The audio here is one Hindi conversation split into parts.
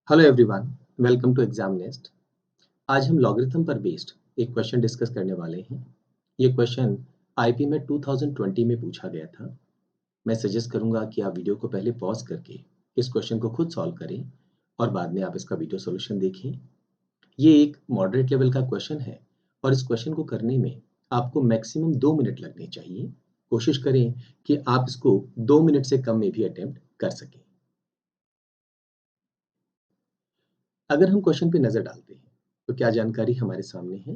Hello everyone, welcome to Exam Nest. आज हम लॉगरिथम पर बेस्ड एक क्वेश्चन डिस्कस करने वाले हैं। ये क्वेश्चन आईपी में 2020 में पूछा गया था। मैं सजेस्ट करूंगा कि आप वीडियो को पहले पॉज करके इस क्वेश्चन को खुद सॉल्व करें और बाद में आप इसका वीडियो सॉल्यूशन देखें। ये एक मॉडरेट लेवल का क्वेश्चन है और इस क्वेश्चन को करने में आपको मैक्सिमम 2 मिनट लगने चाहिए। कोशिश करें कि आप इसको 2 मिनट से कम में भी अटेम्प्ट कर सकें। अगर हम क्वेश्चन पे नजर डालते हैं तो क्या जानकारी हमारे सामने है।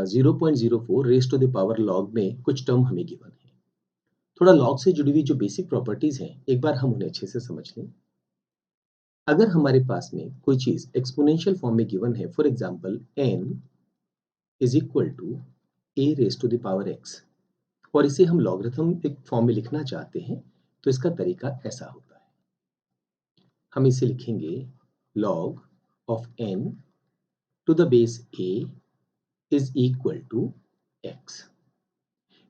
0.04 raise to the power log में कुछ टर्म हमें गिवन है। थोड़ा लॉग से जुड़ी हुई जो बेसिक प्रॉपर्टीज हैं एक बार हम उन्हें अच्छे से समझ लें। अगर हमारे पास में कोई चीज एक्सपोनेंशियल फॉर्म में गिवन है, for example n is equal to a raise to the power x, और इसे हम लॉगरिथम एक फॉर्म में लिखना चाहते हैं तो इसका तरीका ऐसा होता है। हम इसे लिखेंगे log of n to the base a is equal to x।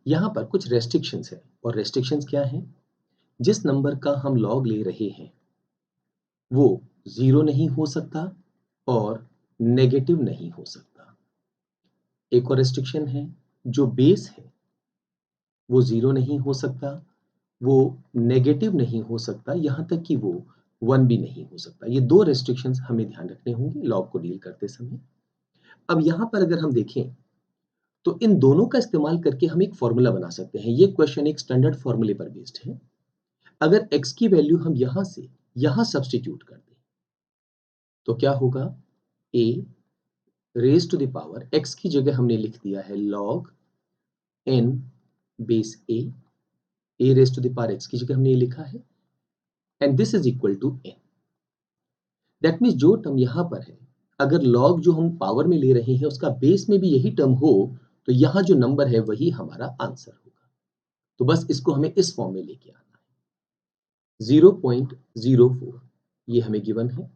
यहाँ पर कुछ रेस्ट्रिक्शंस है और रेस्ट्रिक्शंस क्या हैं? जिस नंबर का हम लॉग ले रहे हैं वो जीरो नहीं हो सकता और नेगेटिव नहीं हो सकता। एक और रेस्ट्रिक्शन है, जो बेस है वो जीरो नहीं हो सकता, वो नेगेटिव नहीं हो सकता, यहाँ तक कि वो 1 भी नहीं हो सकता। ये दो रेस्ट्रिक्शंस हमें ध्यान रखने होंगे लॉग को डील करते समय। अब यहाँ पर अगर हम देखें तो इन दोनों का इस्तेमाल करके हम एक फॉर्मूला बना सकते हैं। ये क्वेश्चन एक स्टैंडर्ड फॉर्मूले पर बेस्ड है। अगर x की वैल्यू हम यहां से यहां सब्स्टिट्यूट कर दें तो क्या होगा? a raise to the power x की जगह हमने लिख दिया है log n base a raise to the power x की जगह हमने ये लिखा है, and this is equal to n। That means जो टर्म यहां पर है, अगर log जो हम पावर में ले रहे हैं उसका बेस में भी यही टर्म हो तो यहां जो नंबर है वही हमारा आंसर होगा। तो बस इसको हमें इस फॉर्म में लेके आना है। 0.04 ये हमें गिवन है,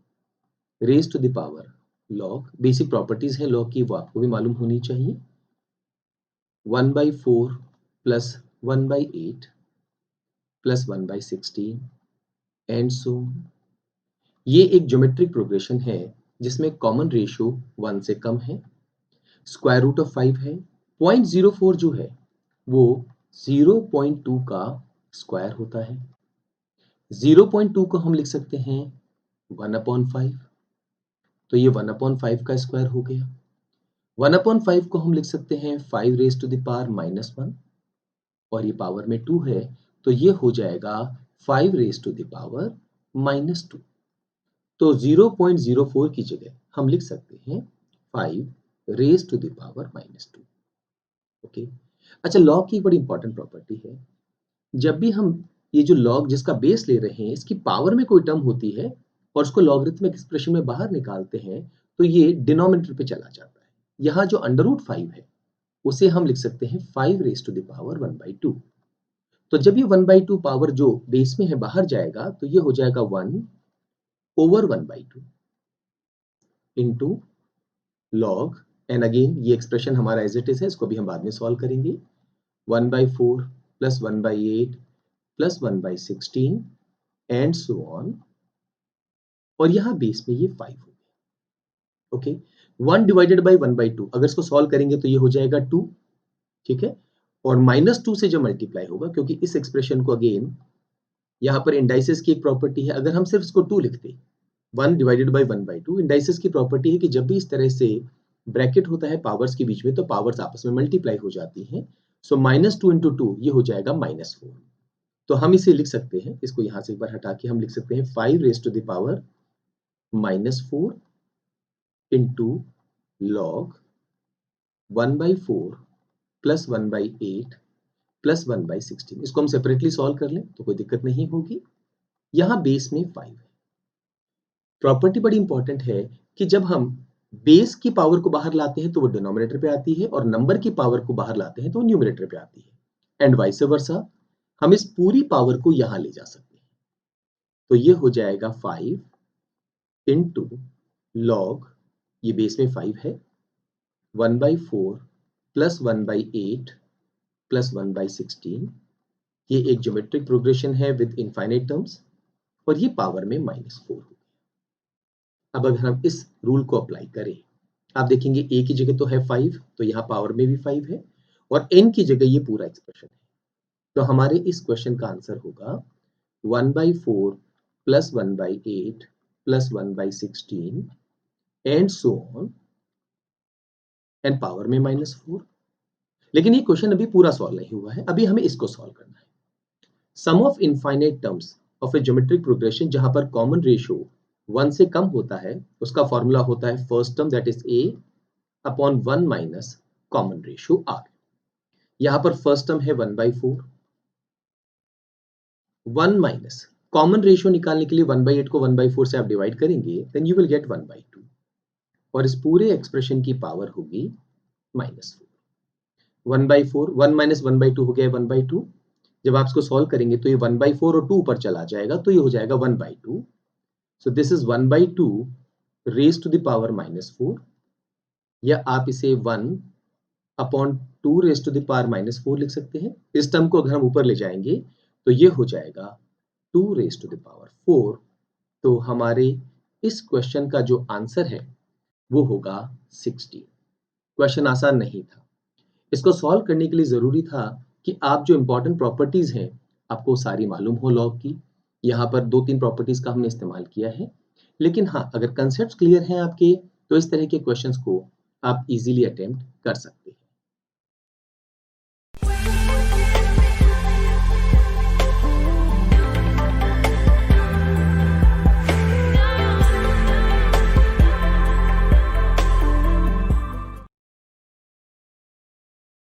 raise to the power log, basic properties है लॉग की वो आपको भी मालूम होनी चाहिए। 1/4 प्लस 1/8 प्लस 1/16 एंड सो। ये एक ज्योमेट्रिक प्रोग्रेशन है जिसमें कॉमन रेशियो 1 से कम है, स्क्वायर रूट ऑफ 5 है। 0.04 जो है वो 0.2 का स्क्वायर होता है। 0.2 को हम लिख सकते हैं 1/5, तो ये 1/5 का स्क्वायर हो गया। 1/5 को हम लिख सकते हैं 5 रेज टू द पावर -1, और ये पावर में 2 है तो ये हो जाएगा 5 रेज टू द पावर -2। तो 0.04 की जगह हम लिख सकते हैं 5 raise to the power -2। Okay. अच्छा, लॉग की एक बड़ी इंपॉर्टेंट प्रॉपर्टी है, जब भी हम ये जो लॉग जिसका बेस ले रहे हैं इसकी पावर में कोई टर्म होती है और उसको लॉगरिथमिक एक्सप्रेशन में बाहर निकालते हैं तो ये डिनोमिनेटर पे चला जाता है। यहाँ जो √5 है उसे हम लिख सकते हैं 5 रेज टू द पावर 1/2। तो जब ये 1/2 पावर जो बेस में है बाहर जाएगा तो ये हो जाएगा 1/1/2 इंटू लॉग, एंड अगेन ये एक्सप्रेशन हमारा एज इट इज है, इसको भी हम बाद में सॉल्व करेंगे। 1/4 plus 1/8 plus 1/16 and so on, और यहाँ बेस में ये 5 हो गया। ओके। 1 डिवाइडेड बाई 1/2 अगर इसको सॉल्व करेंगे तो ये हो जाएगा 2। ठीक है। और -2 से जब मल्टीप्लाई होगा, क्योंकि इस एक्सप्रेशन को अगेन यहाँ पर इंडाइसिस की एक प्रॉपर्टी है, अगर हम सिर्फ इसको 2 लिखते 1 डिवाइडेड बाई 1/2, इंडाइसिस की प्रॉपर्टी है कि जब भी इस तरह से ब्रैकेट होता है पावर्स के बीच में तो पावर्स आपस में मल्टीप्लाई हो जाती हैं। सो -2 इंटू 2 ये हो जाएगा -4। तो हम इसे लिख सकते हैं, इसको यहाँ से एक बार हटा के हम लिख सकते हैं 5 raise to the power -4 into log 1/4 plus 1/8 plus 1/16। इसको हम सेपरेटली सॉल्व कर लें तो कोई दिक्कत नहीं होगी। यहाँ बेस में 5 है। प्रॉपर्टी बड़ी इंपॉर्टेंट है कि जब हम बेस की पावर को बाहर लाते हैं तो वो डिनोमिनेटर पे आती है और नंबर की पावर को बाहर लाते हैं तो वो न्यूमरेटर पे आती है, एंड वाइस वर्सा। हम इस पूरी पावर को यहां ले जा सकते हैं तो ये हो जाएगा 5 इंटू लॉग, ये बेस में 5 है, 1/4 प्लस 1/8 प्लस 1/16। ये एक ज्योमेट्रिक प्रोग्रेशन है विद इनफाइनाइट टर्म्स और ये पावर में -4 हो गया। अब अगर हम इस रूल को अप्लाई करें, आप देखेंगे a की जगह तो है 5, तो यहाँ पावर में भी 5 है और n की जगह ये पूरा एक्सप्रेशन है। तो हमारे इस क्वेश्चन का आंसर होगा 1/4 plus 1/8 plus 1/16 and so on and power में -4। लेकिन ये क्वेश्चन अभी पूरा सॉल्व नहीं हुआ है, अभी हमें इसको सॉल्व करना है। Sum of infinite terms of a geometric progression जहां पर कॉमन रेशियो 1 से कम होता है, उसका फॉर्मूला होता है first term that is a upon 1 minus common ratio r। यहां पर फर्स्ट टर्म है 1/4, 1 माइनस कॉमन रेशियो निकालने के लिए 1/8 को 1/4 से आप डिवाइड करेंगे, देन यू विल गेट 1/2 और इस पूरे एक्सप्रेशन की पावर होगी -4। 1/4, 1 माइनस 1/2 हो गया 1/2। जब आप इसको सॉल्व करेंगे तो ये 1/4 और 2 ऊपर चला जाएगा, तो ये हो जाएगा 1/2। So this is 1/2 raise to the power -4, या आप इसे 1 upon 2 raise to the power -4 लिख सकते हैं। इस टर्म को अगर हम ऊपर ले जाएंगे तो ये हो जाएगा 2 रेज टू द पावर 4। तो हमारे इस क्वेश्चन का जो आंसर है वो होगा 16। क्वेश्चन आसान नहीं था। इसको सॉल्व करने के लिए ज़रूरी था कि आप जो इंपॉर्टेंट प्रॉपर्टीज़ हैं, आपको सारी मालूम हो लॉग की। यहाँ पर 2-3 प्रॉपर्टीज़ का हमने इस्तेमाल किया है। लेकिन हाँ, अगर कंसेप्ट्स क्लियर हैं आपके, तो इस तरह के क्वेश्चंस को आप इज़िली अटेम्प्ट कर सकते हैं।